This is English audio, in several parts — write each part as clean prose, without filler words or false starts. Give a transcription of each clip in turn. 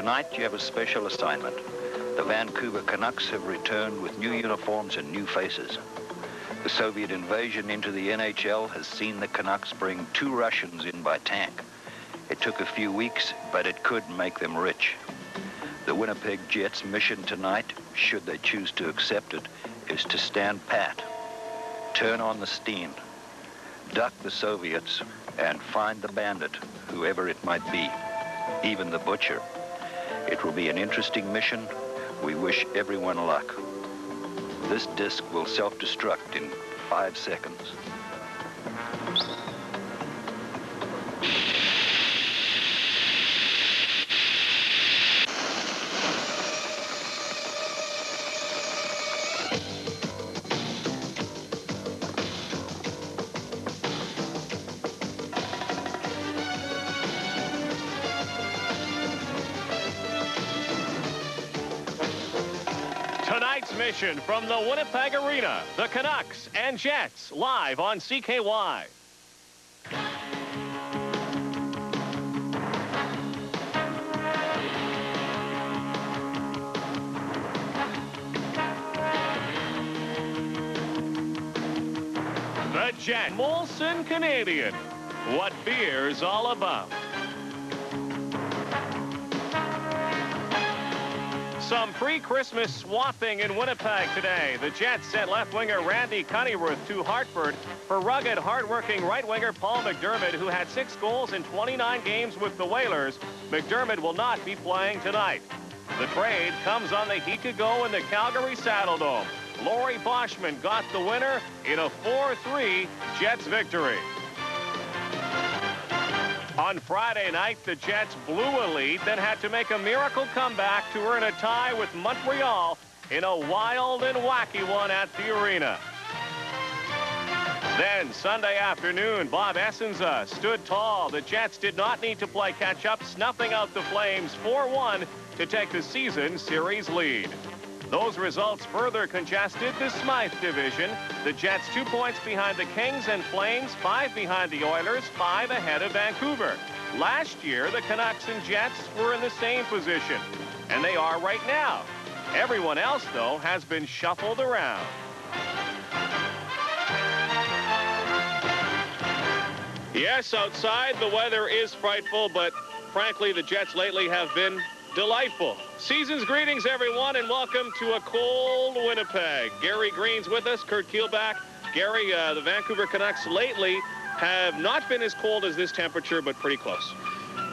Tonight, you have a special assignment. The Vancouver Canucks have returned with new uniforms and new faces. The Soviet invasion into the NHL has seen the Canucks bring 2 Russians in by tank. It took a few weeks, but it could make them rich. The Winnipeg Jets' mission tonight, should they choose to accept it, is to stand pat, turn on the steam, duck the Soviets, and find the bandit, whoever it might be, even the butcher. It will be an interesting mission. We wish everyone luck. This disc will self-destruct in 5 seconds. Tonight's mission from the Winnipeg Arena, the Canucks and Jets, live on CKY. The Jet, Molson Canadian. What beer's all about. Some pre-Christmas swapping in Winnipeg today. The Jets sent left winger Randy Cunningham to Hartford for rugged, hard-working right winger Paul McDermott, who had 6 goals in 29 games with the Whalers. McDermott will not be playing tonight. The trade comes on the heat to go in the Calgary Saddledome. Laurie Boschman got the winner in a 4-3 Jets victory. On Friday night, the Jets blew a lead, then had to make a miracle comeback to earn a tie with Montreal in a wild and wacky one at the arena. Then, Sunday afternoon, Bob Essenza stood tall. The Jets did not need to play catch-up, snuffing out the Flames 4-1 to take the season series lead. Those results further congested the Smythe division. The Jets 2 points behind the Kings and Flames, 5 behind the Oilers, 5 ahead of Vancouver. Last year, the Canucks and Jets were in the same position, and they are right now. Everyone else, though, has been shuffled around. Yes, outside the weather is frightful, but frankly, the Jets lately have been delightful. Season's greetings, everyone, and welcome to a cold Winnipeg. Gary Green's with us, Curt Keilback. Gary, the Vancouver Canucks lately have not been as cold as this temperature, but pretty close.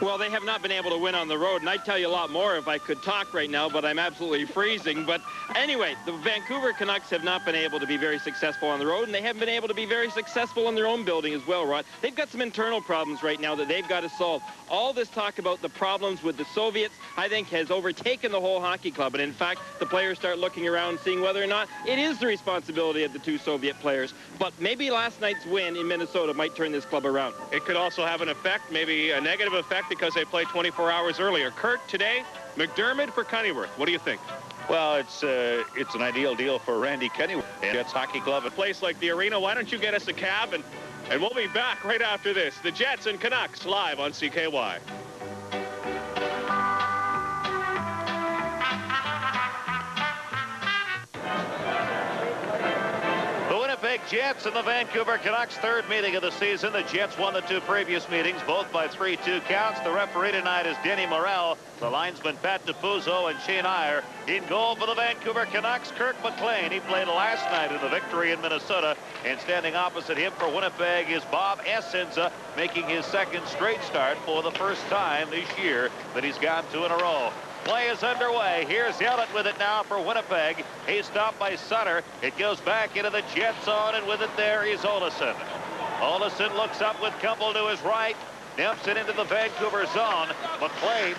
Well, they have not been able to win on the road, and I'd tell you a lot more if I could talk right now, but I'm absolutely freezing. But anyway, the Vancouver Canucks have not been able to be very successful on the road, and they haven't been able to be very successful in their own building as well, Rod. They've got some internal problems right now that they've got to solve. All this talk about the problems with the Soviets, I think, has overtaken the whole hockey club. And in fact, the players start looking around, seeing whether or not it is the responsibility of the 2 Soviet players. But maybe last night's win in Minnesota might turn this club around. It could also have an effect, maybe a negative effect, because they played 24 hours earlier. Curt, today, McDermott for Cunningham. What do you think? Well, it's an ideal deal for Randy Cunningham. Jets Hockey Club. A place like the arena, why don't you get us a cab, and we'll be back right after this. The Jets and Canucks live on CKY. Winnipeg Jets and the Vancouver Canucks, 3rd meeting of the season. The Jets won the 2 previous meetings, both by 3-2 counts. The referee tonight is Denny Morrell. The linesman Pat DePuzzo and Shane Iyer. In goal for the Vancouver Canucks, Kirk McLean. He played last night in the victory in Minnesota. And standing opposite him for Winnipeg is Bob Essenza, making his 2nd straight start for the first time this year that he's gone 2 in a row. Play is underway. Here's Yellett with it now for Winnipeg. He's stopped by Sutter. It goes back into the Jet zone, and with it there is Olesen. Olesen looks up with Kumpel to his right. Dumps it into the Vancouver zone. McLean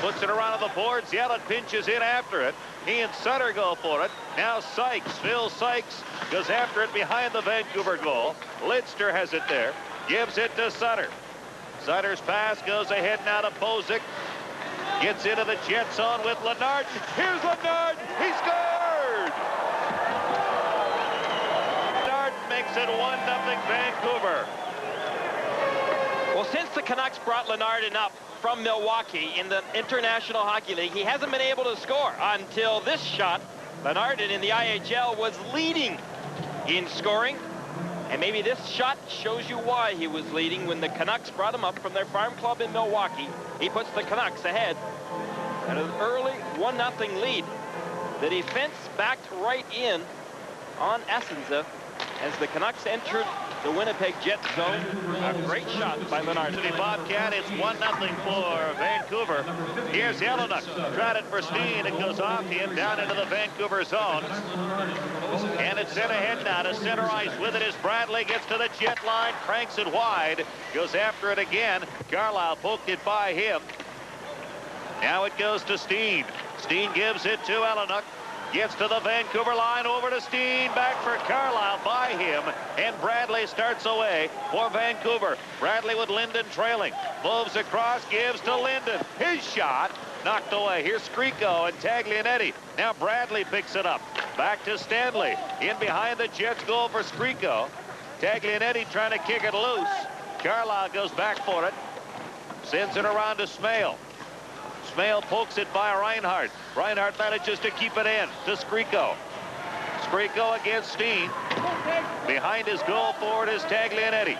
puts it around on the boards. Yellett pinches in after it. He and Sutter go for it. Now Sykes, Phil Sykes, goes after it behind the Vancouver goal. Lidster has it there. Gives it to Sutter. Sutter's pass goes ahead now to Bozic. Gets into the Jet zone with Lennard. Here's Lennard. He scored! Lennard makes it 1-0 Vancouver. Well, since the Canucks brought Lennard in up, from Milwaukee in the International Hockey League. He hasn't been able to score until this shot. Bernardin in the IHL was leading in scoring. And maybe this shot shows you why he was leading when the Canucks brought him up from their farm club in Milwaukee. He puts the Canucks ahead at an early 1-0 lead. The defense backed right in on Essenza as the Canucks entered the Winnipeg Jets zone. A great shot by Leonard. The Bobcat, it's 1-0 for Vancouver. Here's Yellenuk. Tried it for Steen. It goes off him down into the Vancouver zone. And it's sent ahead now to center ice. With it as Bradley gets to the Jet line, cranks it wide, goes after it again. Carlisle poked it by him. Now it goes to Steen. Steen gives it to Yellenuk. Gets to the Vancouver line, over to Steen, back for Carlisle by him, and Bradley starts away for Vancouver. Bradley with Linden trailing, moves across, gives to Linden. His shot knocked away. Here's Skriko and Taglianetti. Now Bradley picks it up. Back to Stanley. In behind the Jets goal for Skriko. Taglianetti trying to kick it loose. Carlisle goes back for it. Sends it around to Smale. Smale pokes it by Reinhardt. Reinhardt manages to keep it in to Skriko. Skriko against Steen. Behind his goal forward is Taglianetti.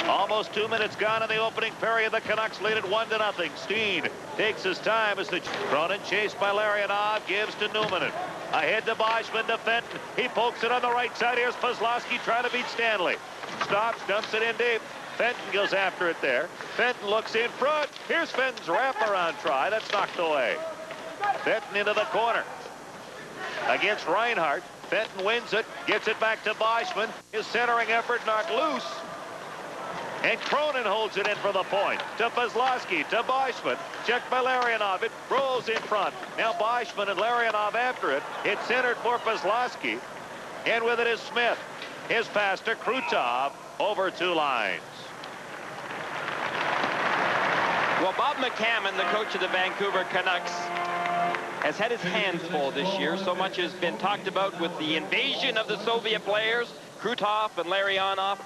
Almost 2 minutes gone in the opening period. The Canucks lead it 1-0. Steen takes his time as the Cronin chased by Larionov gives to Newman. Ahead to Boschman to Fenton. He pokes it on the right side. Here's Kozlowski trying to beat Stanley. Stops, dumps it in deep. Fenton goes after it there. Fenton looks in front. Here's Fenton's wraparound try. That's knocked away. Fenton into the corner. Against Reinhardt. Fenton wins it. Gets it back to Boschman. His centering effort knocked loose. And Cronin holds it in for the point. To Kozlowski. To Boschman. Checked by Larionov. It rolls in front. Now Boschman and Larionov after it. It's centered for Kozlowski. And with it is Smith. His pass to Krutov over 2 lines. Well, Bob McCammon, the coach of the Vancouver Canucks, has had his hands full this year. So much has been talked about with the invasion of the Soviet players, Krutov and Larionov.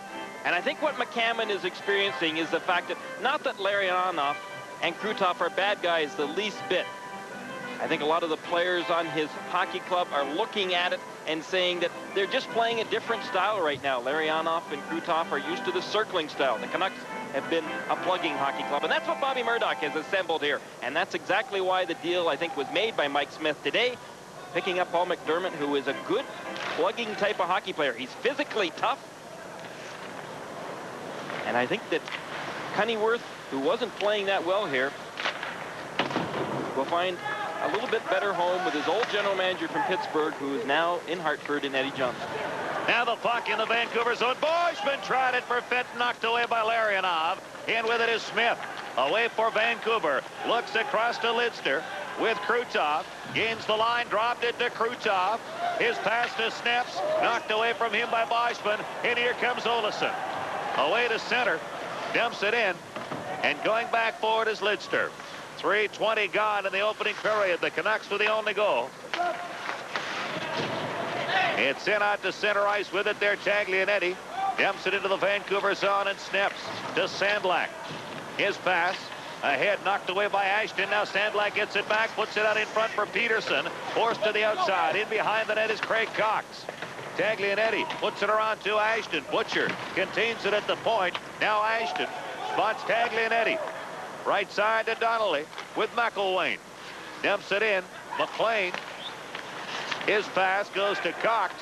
And I think what McCammon is experiencing is the fact that, not that Larionov and Krutov are bad guys the least bit. I think a lot of the players on his hockey club are looking at it and saying that they're just playing a different style right now. Larionov and Krutov are used to the circling style. The Canucks have been a plugging hockey club, and that's what Bobby Murdoch has assembled here. And that's exactly why the deal, I think, was made by Mike Smith today, picking up Paul McDermott, who is a good plugging type of hockey player. He's physically tough. And I think that Cunnyworth, who wasn't playing that well here, will find a little bit better home with his old general manager from Pittsburgh, who is now in Hartford, in Eddie Johnson. Now the puck in the Vancouver zone. Boschman tried it for Fenton, knocked away by Larionov. In with it is Smith. Away for Vancouver. Looks across to Lidster with Krutov. Gains the line, dropped it to Krutov. His pass to Snaps, knocked away from him by Boschman. And here comes Olesen. Away to center, dumps it in, and going back forward is Lidster. 3:20 gone in the opening period. The Canucks with the only goal. It's sent out to center ice. With it there, Taglianetti dumps it into the Vancouver zone and snaps to Sandlak. His pass ahead, knocked away by Ashton. Now Sandlak gets it back, puts it out in front for Peterson. Forced to the outside. In behind the net is Craig Cox. Taglianetti puts it around to Ashton. Butcher contains it at the point. Now Ashton spots Taglianetti. Right side to Donnelly with McElwain. Dumps it in. McLean. His pass goes to Cox.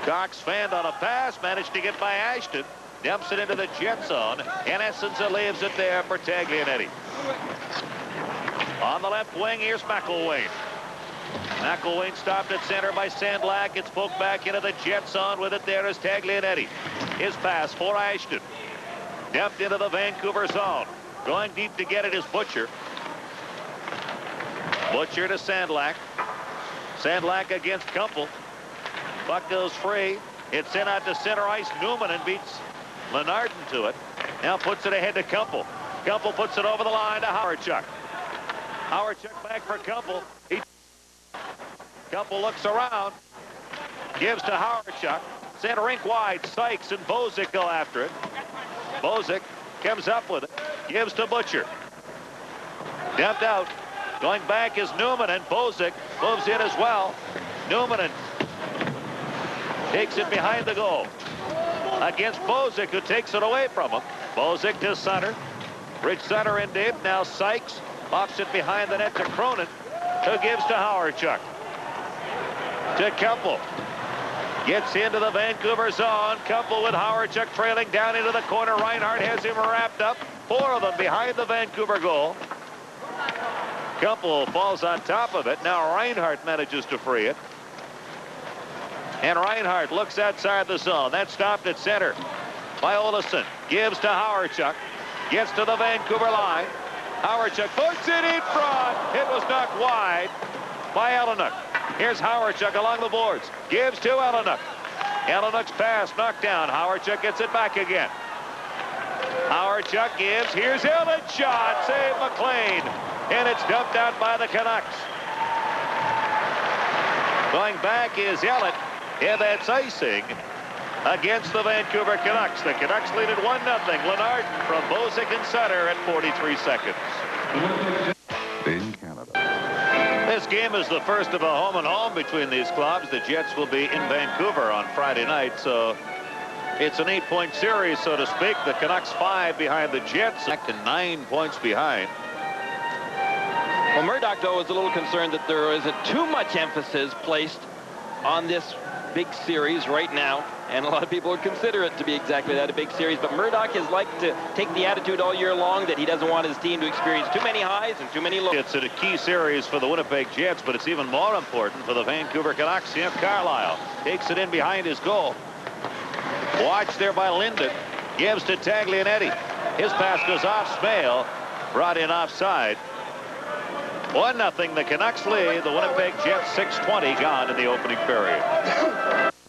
Cox fanned on a pass. Managed to get by Ashton. Dumps it into the Jet zone. And Essenza leaves it there for Taglianetti. On the left wing, here's McElwain. McElwain stopped at center by Sandlak. It's poked back into the Jet zone. With it there is Taglianetti. His pass for Ashton. Dumped into the Vancouver zone. Going deep to get it is Butcher. Butcher to Sandlak. Sandlak against Kumpel. Puck goes free. It's sent out to center ice. Newman and beats Lenardin to it. Now puts it ahead to Kumpel. Kumpel puts it over the line to Howardchuk. Howardchuk back for Kumpel. Kumpel looks around. Gives to Howardchuk. Sent rink wide. Sykes and Bozic go after it. Bozic comes up with it. Gives to Butcher. Dumped out. Going back is Newman, and Bozic moves in as well. Newman takes it behind the goal. Against Bozic, who takes it away from him. Bozic to center. Rich center in deep. Now Sykes pops it behind the net to Cronin, who gives to Howardchuk. To Kumpel. Gets into the Vancouver zone. Kumpel with Howardchuk trailing down into the corner. Reinhart has him wrapped up. 4 of them behind the Vancouver goal. Kumpel falls on top of it. Now Reinhart manages to free it. And Reinhart looks outside the zone. That's stopped at center by Olesen. Gives to Howardchuk. Gets to the Vancouver line. Howardchuk puts it in front. It was knocked wide by Ellenuk. Here's Howardchuk along the boards. Gives to Ellenuk. Ellenuk's pass knocked down. Howardchuk gets it back again. Howardchuk gives. Here's Ellen's shot. Save McLean. And it's dumped out by the Canucks. Going back is Ellett. And that's icing against the Vancouver Canucks. The Canucks lead at 1-0. Leonard from Bozic and Sutter at 43 seconds. In Canada. This game is the first of a home-and-home between these clubs. The Jets will be in Vancouver on Friday night, so it's an 8-point series, so to speak. The Canucks 5 behind the Jets, and 9 points behind. Well, Murdoch, though, is a little concerned that there isn't too much emphasis placed on this big series right now, and a lot of people would consider it to be exactly that, a big series. But Murdoch has liked to take the attitude all year long that he doesn't want his team to experience too many highs and too many lows. It's a key series for the Winnipeg Jets, but it's even more important for the Vancouver Canucks. Sam Carlisle takes it in behind his goal. Watched there by Linden. Gives to Taglianetti. His pass goes off Smale. Brought in offside. 1-0. The Canucks lead. The Winnipeg Jets 6:20 gone in the opening period.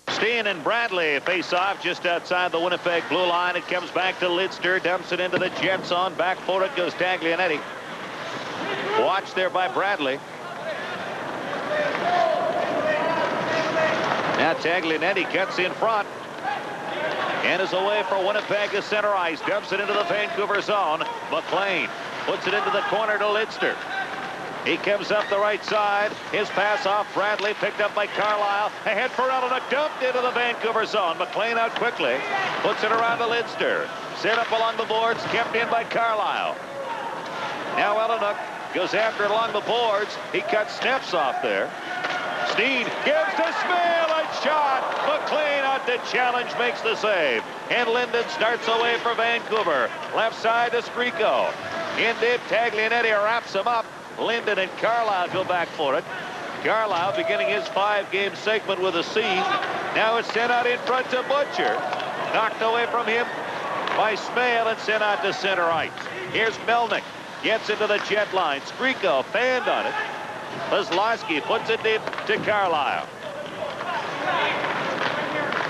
Steen and Bradley face off just outside the Winnipeg blue line. It comes back to Lidster. Dumps it into the Jet zone. Back for it goes Taglianetti. Watch there by Bradley. Now Taglianetti cuts in front. And is away for Winnipeg to center ice. Dumps it into the Vancouver zone. McLean puts it into the corner to Lidster. He comes up the right side. His pass off Bradley, picked up by Carlisle. Ahead for Ellenuk, dumped into the Vancouver zone. McLean out quickly. Puts it around to Lidster. Set up along the boards, kept in by Carlisle. Now Ellenuk goes after it along the boards. He cuts steps off there. Steen gives to Smale, a shot. McLean out to challenge, makes the save. And Linden starts away for Vancouver. Left side to Skriko. In deep, Taglianetti wraps him up. Linden and Carlisle go back for it. Carlisle beginning his 5-game segment with a C. Now it's sent out in front to Butcher. Knocked away from him by Smale and sent out to center ice. Here's Melnick. Gets into the Jet line. Skriko fanned on it. Kozlowski puts it deep to Carlisle.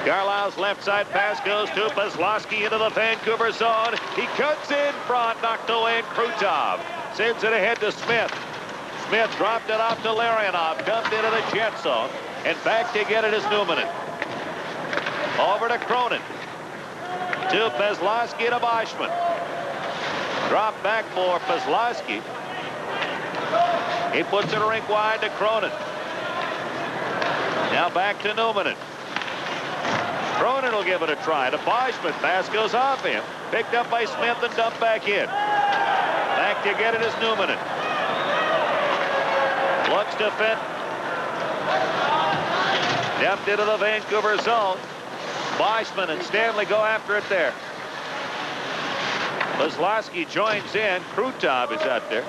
Carlisle's left side pass goes to Kozlowski into the Vancouver zone. He cuts in front, knocked away, and Krutov sends it ahead to Smith. Smith dropped it off to Larionov, dumped into the Jet zone, and back to get it is Newman. Over to Cronin. To Kozlowski to Boschman. Drop back for Kozlowski. He puts it rink wide to Cronin. Now back to Newman. Cronin will give it a try to Boschman. Pass goes off him. Picked up by Smith and dumped back in. Back to get it is Newman. Looks to Fenton. Dumped into the Vancouver zone. Boschman and Stanley go after it there. Kozlowski joins in. Krutov is out there.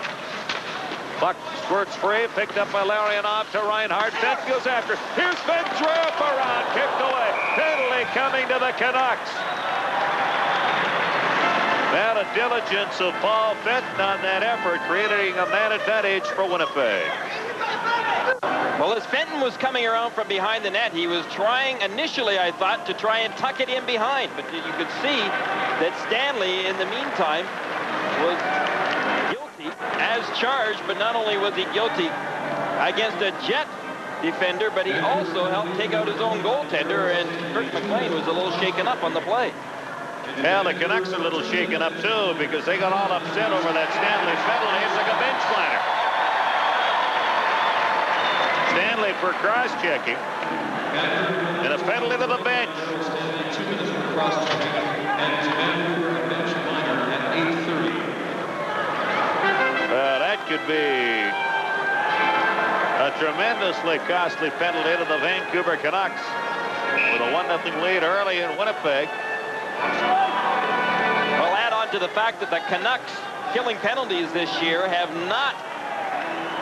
Puck squirts free, picked up by Larionov to Reinhart. Fenton goes after. Here's Fenton's wraparound, kicked away. Penalty coming to the Canucks. Now the diligence of Paul Fenton on that effort, creating a man advantage for Winnipeg. Well, as Fenton was coming around from behind the net, he was trying initially, I thought, to try and tuck it in behind. But you could see that Stanley, in the meantime, was guilty as charged. But not only was he guilty against a Jet defender, but he also helped take out his own goaltender, and Curt McLean was a little shaken up on the play. Well, the Canucks are a little shaken up, too, because they got all upset over that Stanley penalty. It's like a bench liner. Stanley for cross-checking. And a penalty to the bench. 2 minutes for cross-checking. And Vancouver bench liner at 8:30. Well, that could be a tremendously costly penalty to the Vancouver Canucks with a 1-0 lead early in Winnipeg. Well, add on to the fact that the Canucks killing penalties this year have not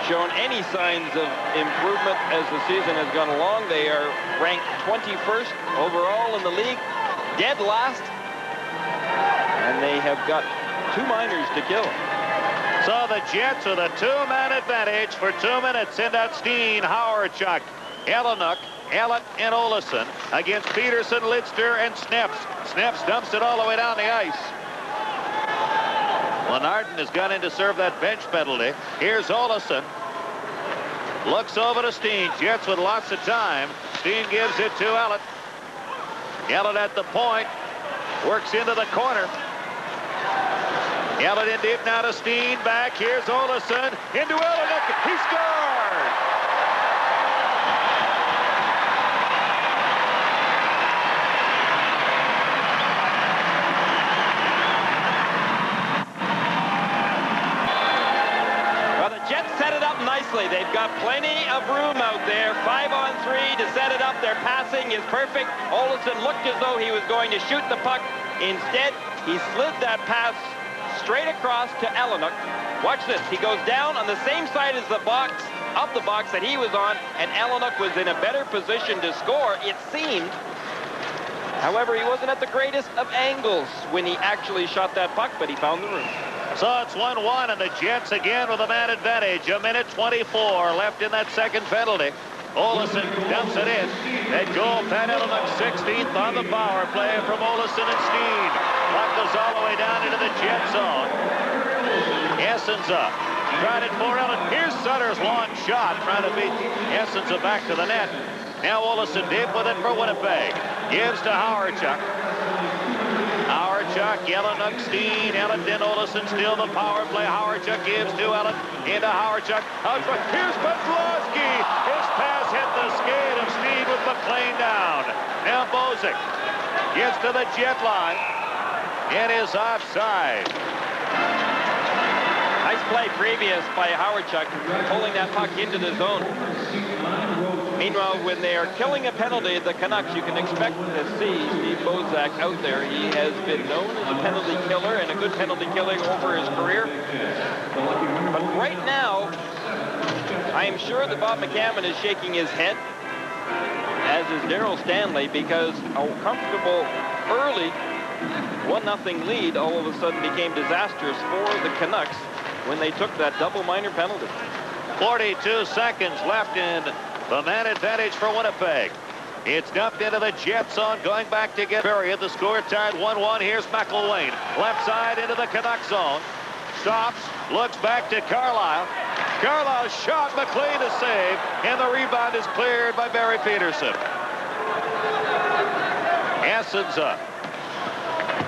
shown any signs of improvement as the season has gone along. They are ranked 21st overall in the league, dead last, and they have got 2 minors to kill. So the Jets with a 2-man advantage for 2 minutes. Send out Steen, Howard-Chuck, Ellenuk, Ellett, and Olesen against Peterson, Lidster, and Sneps. Sneps dumps it all the way down the ice. Lenardon has gone in to serve that bench penalty. Here's Olesen. Looks over to Steen. Jets with lots of time. Steen gives it to Ellett. Ellett at the point. Works into the corner. Ellett in deep now to Steen. Back. Here's Olesen. Into Ellett. He scored! Well, the Jets set it up nicely. They've got plenty of room out there. 5-on-3 to set it up. Their passing is perfect. Olesen looked as though he was going to shoot the puck. Instead, he slid that pass straight across to Ellenuk. Watch this. He goes down on the same side as the box, of the box that he was on, and Ellenuk was in a better position to score, it seemed. However, he wasn't at the greatest of angles when he actually shot that puck, but he found the room. So it's 1-1, and the Jets again with a man advantage. 1:24 left in that second penalty. Olesen dumps it in. That goal, Pat Ellenuk, 16th on the power play from Olesen and Steen. Puck goes all the way down into the Jet zone. Essenza tried it for Ellett. Here's Sutter's long shot, trying to beat Essenza back to the net. Now Olesen deep with it for Winnipeg. Gives to Howard-Chuck. Howard-Chuck, Ellenuk, Steen, Ellett, then Olesen, still the power play. Howard-Chuck gives to Ellett, into Howard-Chuck. Here's Petrowski. His pass hit the skate of Steen with McLean down. Now Bozic gets to the Jet line. It is offside. Nice play previous by Howard-Chuck, pulling that puck into the zone. Meanwhile, when they are killing a penalty, the Canucks, you can expect to see Steve Bozak out there. He has been known as a penalty killer and a good penalty killing over his career. But right now, I am sure that Bob McCammon is shaking his head, as is Darryl Stanley, because a comfortable early 1-0 lead all of a sudden became disastrous for the Canucks when they took that double minor penalty. 42 seconds left in the man advantage for Winnipeg. It's dumped into the Jet zone, going back to get period. The score tied 1-1. Here's McElwain. Left side into the Canucks zone. Stops, looks back to Carlisle. Carlisle shot, McLean to save, and the rebound is cleared by Barry Peterson. Essenza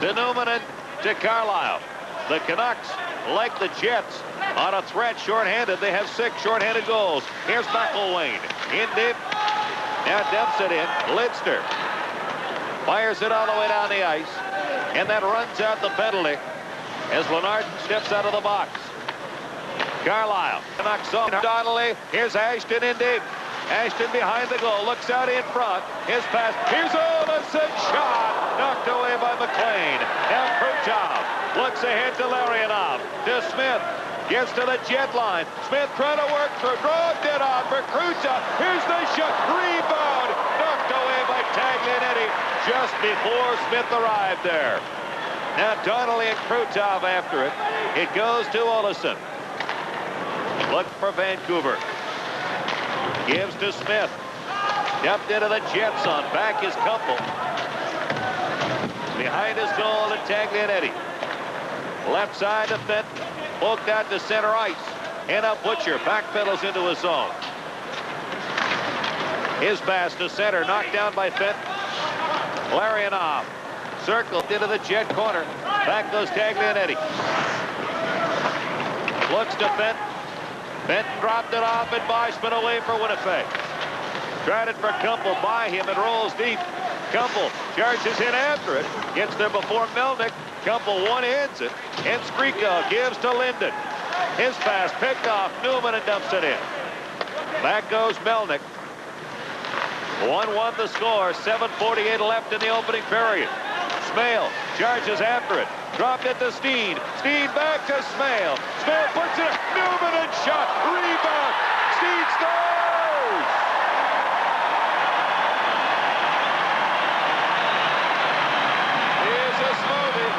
to Newman to Carlisle. The Canucks, like the Jets, on a threat shorthanded. They have 6 shorthanded goals. Here's McElwain. In deep. Now dumps it in. Lidster fires it all the way down the ice. And then runs out the penalty as Lenardon steps out of the box. Carlisle. Canucks zone. Donnelly. Here's Ashton in deep. Ashton behind the goal. Looks out in front. His pass. Here's Olesen. Shot. Knocked away by McLean. Now Krutov looks ahead to Larionov. To Smith. Gets to the Jet line. Smith trying to work through. Dragged it on for Krutov. Here's the shot. Rebound. Knocked away by Taglianetti just before Smith arrived there. Now Donnelly and Krutov after it. It goes to Olesen. Look for Vancouver. Gives to Smith. Dumped into the Jet zone. Back is Kumpel. Behind his goal to Taglianetti. Left side to Fenton. Poked out to center ice. And up Butcher. Backpedals into his zone. His pass to center. Knocked down by Fenton. Larionov circle into the Jet corner. Back goes Taglianetti. Looks to Benton. Benton dropped it off, and Boschman away for Winnipeg. Tried it for Kumpel by him and rolls deep. Kumpel charges in after it. Gets there before Melnick. Kumpel one-hands it. And Skriko gives to Linden. His pass picked off Newman and dumps it in. Back goes Melnick. 1-1 the score. 7:48 left in the opening period. Smale charges after it. Dropped it to Steen. Steen back to Smale. Smale puts it. Newman and shot. Rebound. Steen scores. Here's a smoothie.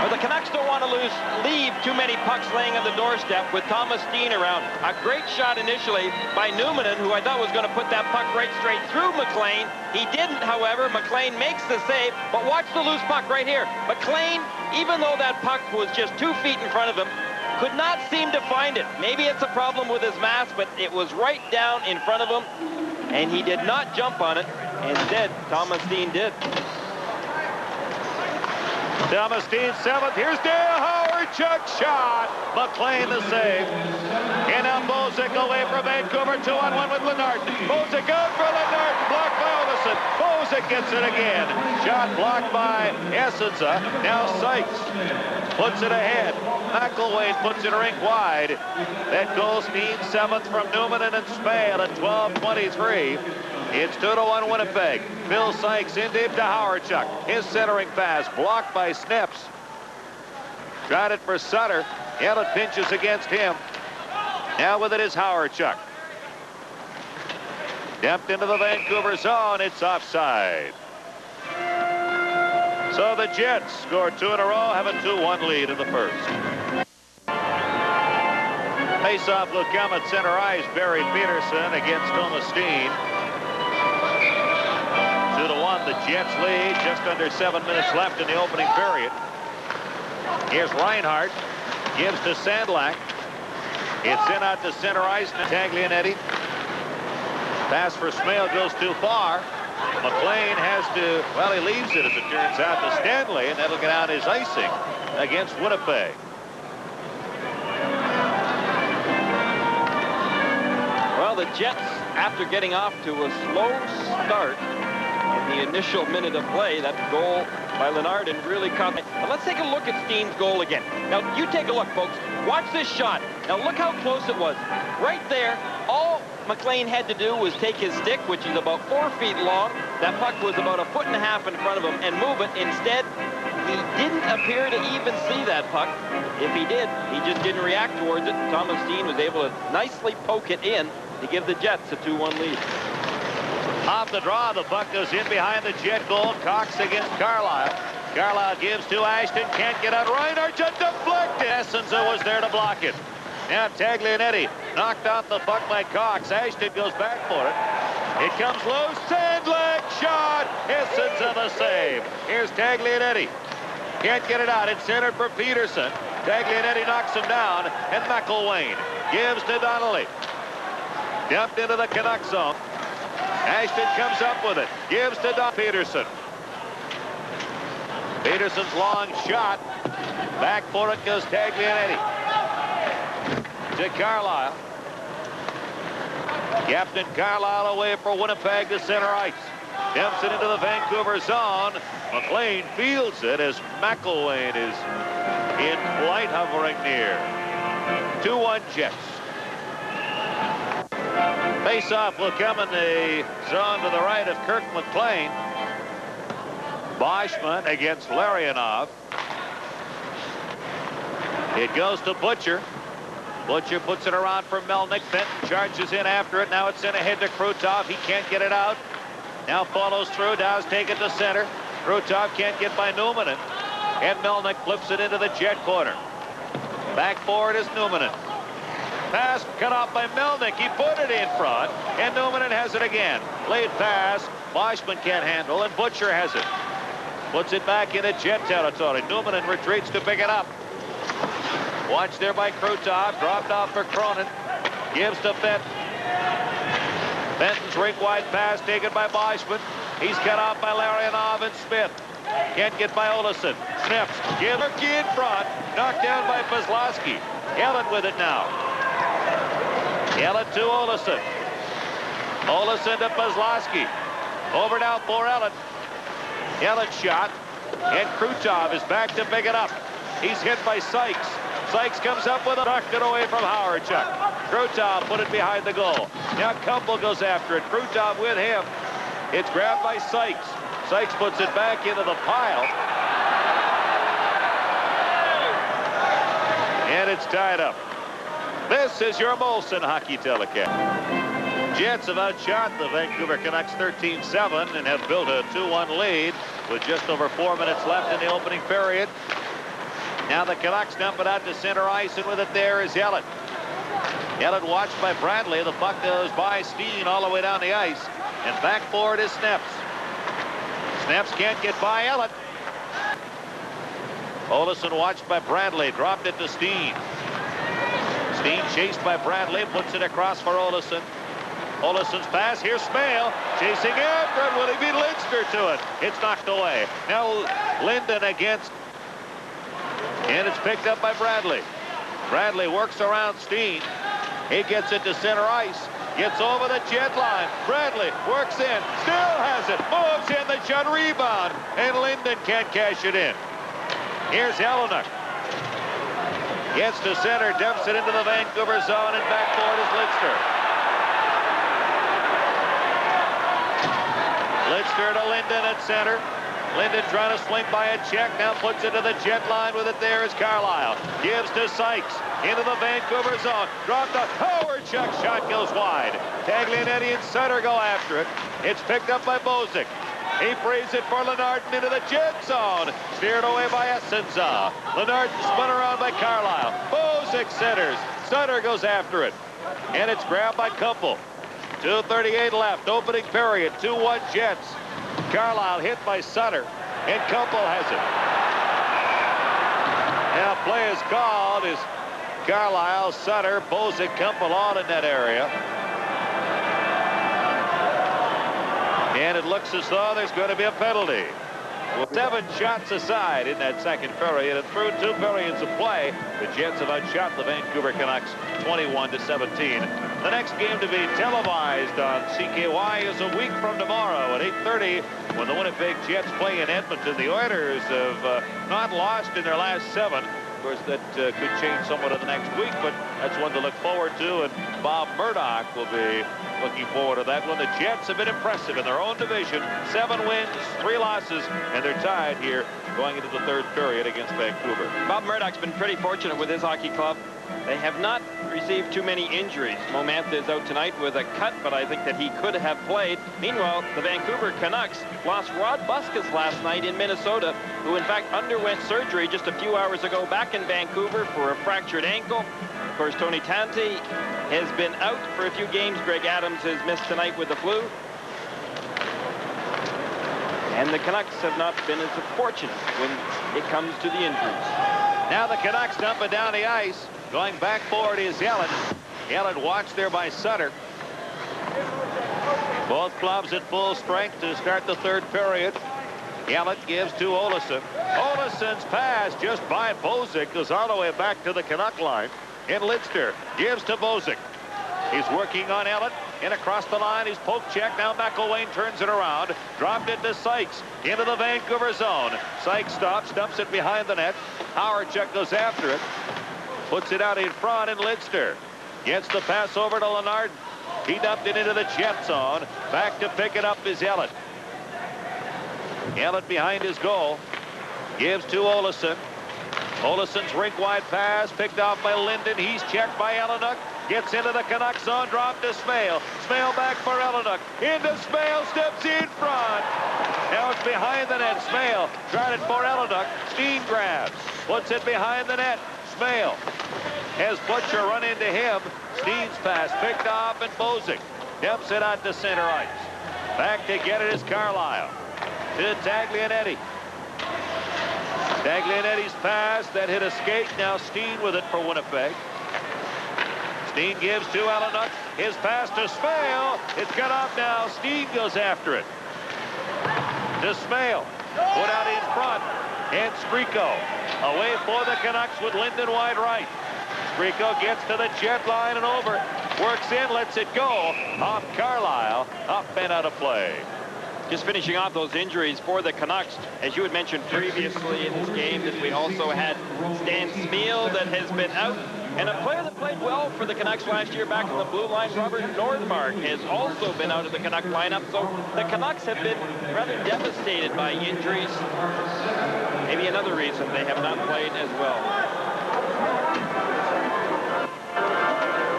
The Canucks don't want to leave too many pucks laying on the doorstep with Thomas Steen around. A great shot initially by Newman, who I thought was going to put that puck right straight through McLean. He didn't, however. McLean makes the save, but watch the loose puck right here. McLean, even though that puck was just 2 feet in front of him, could not seem to find it. Maybe it's a problem with his mask, but it was right down in front of him, and he did not jump on it. Instead, Thomas Steen did. Thomas Steen, 7th. Here's Dale Howard. Chuck shot. McLean the save. And now Bozic away from Vancouver. 2-on-1 with Lennart. Bozic out for Lennart. Blocked by Olesen. Bozic gets it again. Shot blocked by Essenza. Now Sykes puts it ahead. McElwain puts it rink wide. That goes Steen, 7th from Newman and Smale at 12:23. It's 2-1 Winnipeg. Bill Sykes in deep to Howardchuk. His centering pass blocked by Snips. Tried it for Sutter. Yellett pinches against him. Now with it is Howardchuk. Dumped into the Vancouver zone. It's offside. So the Jets score 2 in a row, have a 2-1 lead in the first. Face-off will come at center ice. Barry Peterson against Thomas Steen. 2-1, the Jets lead. Just under 7 minutes left in the opening period. Here's Reinhardt. Gives to Sandlak. It's in out to center ice. Taglianetti. Pass for Smale goes too far. McLean has to, well, he leaves it as it turns out to Stanley, and that'll get out his icing against Winnipeg. Well, the Jets, after getting off to a slow start in the initial minute of play, that goal by Lennart and really caught. But let's take a look at Steen's goal again. Now, you take a look, folks. Watch this shot. Now, look how close it was. Right there, all McLean had to do was take his stick, which is about 4 feet long. That puck was about 1.5 feet in front of him, and move it. Instead, he didn't appear to even see that puck. If he did, he just didn't react towards it. Thomas Steen was able to nicely poke it in to give the Jets a 2-1 lead. Off the draw, the puck goes in behind the Jet goal. Cox against Carlisle. Carlisle gives to Ashton. Can't get out. Reinhardt just deflected. Essenza was there to block it. Now Taglianetti knocked off the puck by Cox. Ashton goes back for it. It comes loose. Sandlak shot. Essenza the save. Here's Taglianetti. Can't get it out. It's centered for Peterson. Taglianetti knocks him down. And McElwain gives to Donnelly. Dumped into the Canucks zone. Ashton comes up with it. Gives to Don Peterson. Peterson's long shot. Back for it goes Taglianetti. To Carlisle. Captain Carlisle away for Winnipeg to center ice. Dumps it into the Vancouver zone. McLean fields it as McElwain is in flight, hovering near. 2-1 Jets. Face-off will come in the zone to the right of Kirk McLean. Boschman against Larionov. It goes to Butcher. Butcher puts it around for Melnick. Benton charges in after it. Now it's in ahead to Krutov. He can't get it out. Now follows through. Dow's take it to center. Krutov can't get by Newman. And Melnick flips it into the Jet corner. Back forward is Newman. Pass cut off by Melnick. He put it in front. And Newman has it again. Late pass. Boschman can't handle. And Butcher has it. Puts it back into Jet territory. Newman retreats to pick it up. Watch there by Krutov. Dropped off for Cronin. Gives to Benton. Benton's rink-wide pass taken by Boschman. He's cut off by Larionov and Smith. Can't get by Olesen. Snips. Gives Murky in front. Knocked down by Kozlowski. Ellen with it now. Ellen to Olesen. Olesen to Kozlowski. Over now for Ellen. Ellen shot. And Krutov is back to pick it up. He's hit by Sykes. Sykes comes up with a knocked it away from Howardchuk. Krutov put it behind the goal. Now Kumpel goes after it. Krutov with him. It's grabbed by Sykes. Sykes puts it back into the pile. And it's tied up. This is your Molson hockey telecast. Jets have outshot the Vancouver Canucks 13-7 and have built a 2-1 lead with just over 4 minutes left in the opening period. Now the Canucks dump it out to center ice, and with it there is Ellett. Ellett watched by Bradley. The puck goes by Steen all the way down the ice. And back forward is Snaps. Snaps can't get by Ellett. Olesen watched by Bradley. Dropped it to Steen. Steen chased by Bradley. Puts it across for Olesen. Olesen's pass. Here's Smale. Chasing after it. Will he beat Lindster to it? It's knocked away. Now Linden against. And it's picked up by Bradley. Bradley works around Steen. He gets it to center ice. Gets over the jet line. Bradley works in. Still has it. Moves in the shot. Rebound. And Linden can't cash it in. Here's Helenuck. Gets to center. Dumps it into the Vancouver zone. And back forward is Lindster. Lindster to Linden at center. Linden trying to swing by a check. Now puts it to the jet line. With it there is Carlisle. Gives to Sykes. Into the Vancouver zone. Dropped a Howardchuk shot goes wide. Taglianetti and Sutter go after it. It's picked up by Bozic. He frees it for Lenardon into the jet zone. Steered away by Essenza. Lenardon spun around by Carlisle. Bozic centers. Sutter goes after it. And it's grabbed by Kumpel. 2:38 left. Opening period. 2-1 Jets. Carlisle hit by Sutter. And Kumpel has it. Now play is called. Is Carlisle, Sutter, Bozic, Kumpel all in that area. And it looks as though there's going to be a penalty. 7 shots aside in that second period, and through 2 periods of play, the Jets have outshot the Vancouver Canucks 21-17. The next game to be televised on CKY is a week from tomorrow at 8:30 when the Winnipeg Jets play in Edmonton. The Oilers have not lost in their last 7. Of course, that could change somewhat in the next week, but that's one to look forward to, and Bob Murdoch will be looking forward to that one. The Jets have been impressive in their own division. 7 wins, 3 losses, and they're tied here going into the 3rd period against Vancouver. Bob Murdoch's been pretty fortunate with his hockey club. They have not received too many injuries. Momantha is out tonight with a cut, but I think that he could have played. Meanwhile, the Vancouver Canucks lost Rod Busquets last night in Minnesota, who in fact underwent surgery just a few hours ago back in Vancouver for a fractured ankle. Of course, Tony Tanti has been out for a few games. Greg Adams has missed tonight with the flu. And the Canucks have not been as fortunate when it comes to the injuries. Now the Canucks dump it down the ice. Going back forward is Yellen. Yellen watched there by Sutter. Both clubs at full strength to start the 3rd period. Yellen gives to Olesen. Olesen's pass just by Bozic goes all the way back to the Canuck line. And Lindster gives to Bozic. He's working on Ellett. And across the line, he's poke check. Now McElwain turns it around. Dropped it to Sykes. Into the Vancouver zone. Sykes stops, dumps it behind the net. Howardchuk goes after it. Puts it out in front, and Lindster gets the pass over to Lenardon. He dumped it into the jet zone. Back to pick it up is Ellett. Ellett behind his goal. Gives to Olesen. Olesen's rink-wide pass picked off by Linden. He's checked by Helenuck. Gets into the Canucks zone. Dropped to Smale. Smale back for Helenuck. Into Smale. Steps in front. Now it's behind the net. Smale tried it for Helenuck. Steen grabs. Puts it behind the net. Smale has Butcher run into him. Steen's pass picked off, and Bozic dumps it out to center ice. Back to get it is Carlisle. To Taglianetti. Taglianetti's pass that hit a skate. Now Steen with it for Winnipeg. Steen gives to Alanuk. His pass to Smale. It's cut off now. Steen goes after it. To Smale. Put out in front. And Skriko away for the Canucks with Linden wide right. Skriko gets to the jet line and over. Works in, lets it go. Off Carlisle. Up and out of play. Just finishing off those injuries for the Canucks, as you had mentioned previously in this game, that we also had Stan Smeel that has been out. And a player that played well for the Canucks last year back on the blue line, Robert Nordmark, has also been out of the Canuck lineup. So the Canucks have been rather devastated by injuries. Maybe another reason they have not played as well.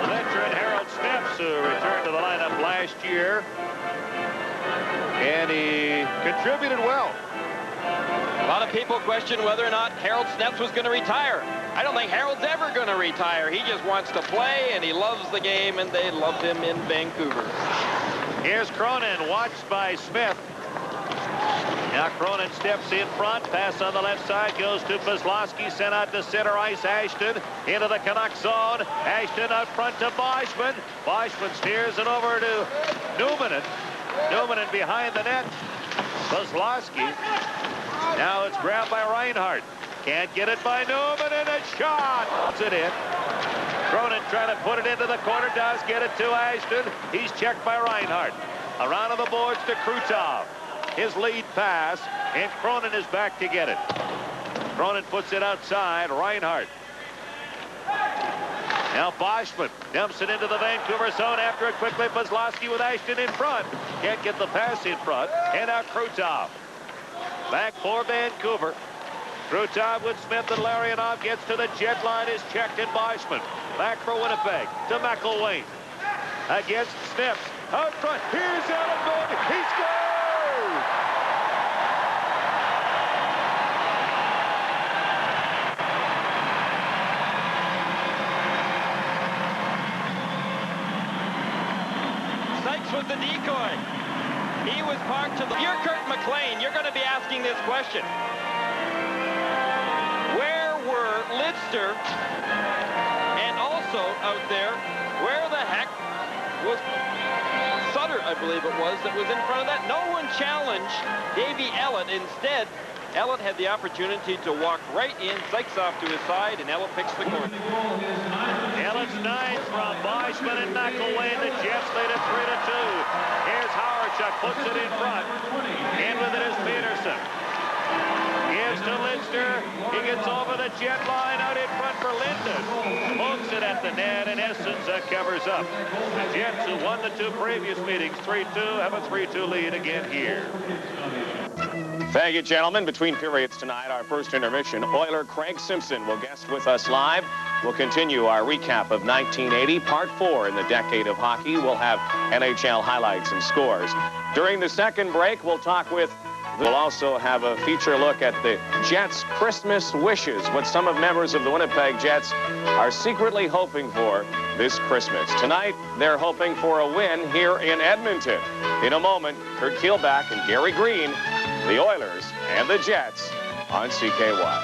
The veteran Harold Snepps, who returned to the lineup last year. And he contributed well. A lot of people question whether or not Harold Snepps was going to retire. I don't think Harold's ever going to retire. He just wants to play, and he loves the game, and they loved him in Vancouver. Here's Cronin, watched by Smith. Now Cronin steps in front. Pass on the left side goes to Kozlowski. Sent out to center ice. Ashton into the Canuck zone. Ashton out front to Boschman. Boschman steers it over to Newman. Newman behind the net. Kozlowski. Now it's grabbed by Reinhardt. Can't get it by Newman, and a shot. Puts it in. Cronin trying to put it into the corner. Does get it to Ashton. He's checked by Reinhardt. Around on the boards to Krutov. His lead pass, and Cronin is back to get it. Cronin puts it outside. Reinhardt. Now Boschman dumps it into the Vancouver zone. After it quickly, Kozlowski with Ashton in front. Can't get the pass in front. And now Krutov. Back for Vancouver. Krutov with Smith and Larionov gets to the jet line. Is checked, and Boschman. Back for Winnipeg to McElwain. Against Snepps. Out front. Here's Allen going. He scores! Sykes was the decoy. He was parked to the... You're Curt McLean. You're going to be asking this question. Where were Lidster and also out there, where the heck was Sutter, I believe it was, that was in front of that? No one challenged Davey Ellett. Instead, Ellett had the opportunity to walk right in. Sykes off to his side, and Ellett picks the corner. Ellett's 9 from Boschman and McElwain. The Jets lead it 3-2. Here's Hawerchuk, puts it in front. In with it is Peterson. Gives to Lidster. He gets over the jet line out in front for Linden. Pokes it at the net, and Essens covers up. The Jets, who won the 2 previous meetings 3-2, have a 3-2 lead again here. Thank you, gentlemen. Between periods tonight, our first intermission, Oiler Craig Simpson will guest with us live. We'll continue our recap of 1980, Part 4 in the decade of hockey. We'll have NHL highlights and scores. During the second break, we'll talk with... We'll also have a feature look at the Jets' Christmas wishes, what some of members of the Winnipeg Jets are secretly hoping for this Christmas. Tonight, they're hoping for a win here in Edmonton. In a moment, Curt Keilback and Gary Green, the Oilers and the Jets on CKY.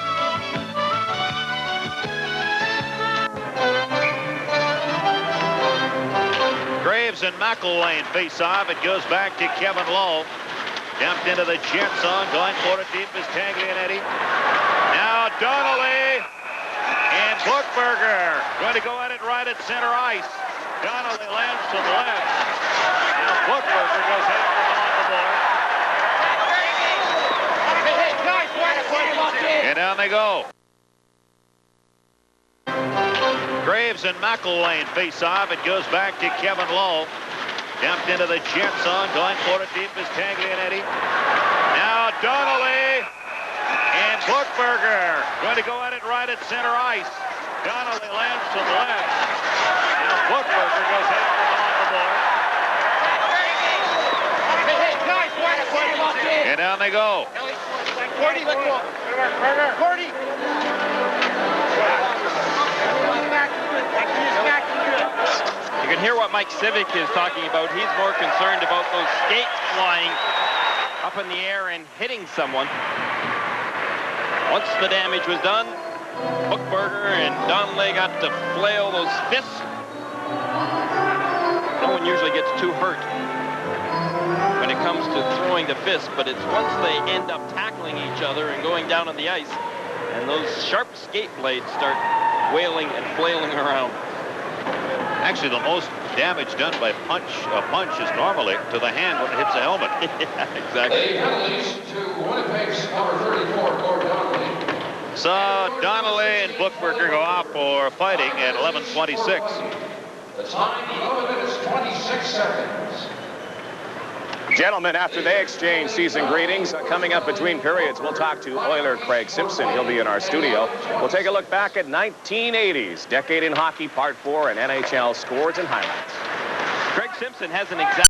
Graves and McElwain face off. It goes back to Kevin Lowe. Dumped into the jet zone. Going for it deep is Taglianetti. Now Donnelly and Buchberger going to go at it right at center ice. Donnelly lands to the left. Now Buchberger goes after him on the board. And down they go. Graves and McElwain face off. It goes back to Kevin Lowe. Dumped into the jet zone. Going for it deep is Taglianetti. Now Donnelly and Buchberger going to go at it right at center ice. Donnelly lands to the left. Now Buchberger goes after him on the board. And down they go. Cordy, let's go. Cordy. You can hear what Mike Civic is talking about. He's more concerned about those skates flying up in the air and hitting someone. Once the damage was done, Buchberger and Donnelly got to flail those fists. one usually gets too hurt when it comes to throwing the fist, but it's once they end up tackling each other and going down on the ice, and those sharp skate blades start wailing and flailing around. Actually, the most damage done by a punch is normally to the hand when it hits the helmet. Yeah, exactly. The penalties to Winnipeg's number 34, Gord Donnelly. So Donnelly and Bookberger go off for fighting at 11:26. The time, 11 minutes, 26 seconds. Gentlemen, after they exchange season greetings, coming up between periods, we'll talk to Oiler Craig Simpson. He'll be in our studio. We'll take a look back at 1980s, Decade in Hockey, Part 4, and NHL scores and highlights. Craig Simpson has an exact